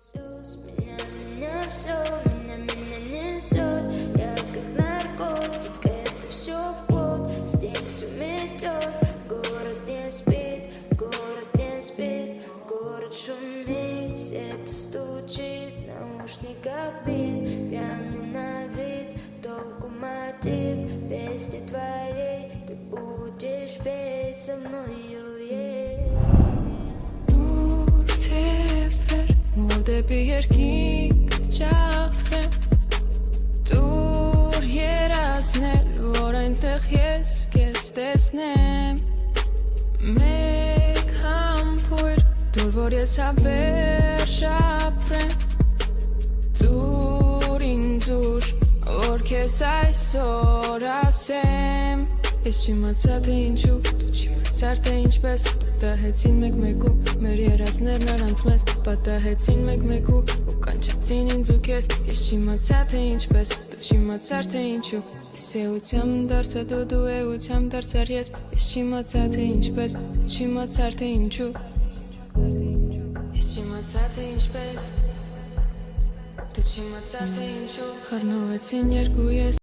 Иисус, меня все, меня несет. Я как наркотик, это все вплоть. Здесь все метет, город не спит, город не спит. Город шумит, сердце стучит, в наушниках бит. Пьяный на вид, толку мотив песни твоей. Ты будешь петь со мною, Դեպի երկինք ճախրեմ Դուր երազնել, որ այնտեղ ես կեզ տեսնեմ Մեկ համբույր, դուր որ ես հավերժ ապրեմ Դուր ինձ ուր, որ կեզ այսօր ասեմ Ես չիմացա թե ինչու, դու չիմացար թե ինչպես Պատահեցին մեկ-մեկու, մեր երազներն առանց մեզ Պատահեցին մեկ-մեկու, ու կանչեցին ինձ ու քեզ Ես չիմացա թե ինչպես, դու չիմացար թե ինչու Ես էությամբ դարձա դու, դու էությամբ դարձար ես Ես չիմացա թե ինչպես, դու չիմացար թե ինչու Ես չիմացա թե ինչպես, դու չիմացար թե ինչու Խառնվեցին երկու ես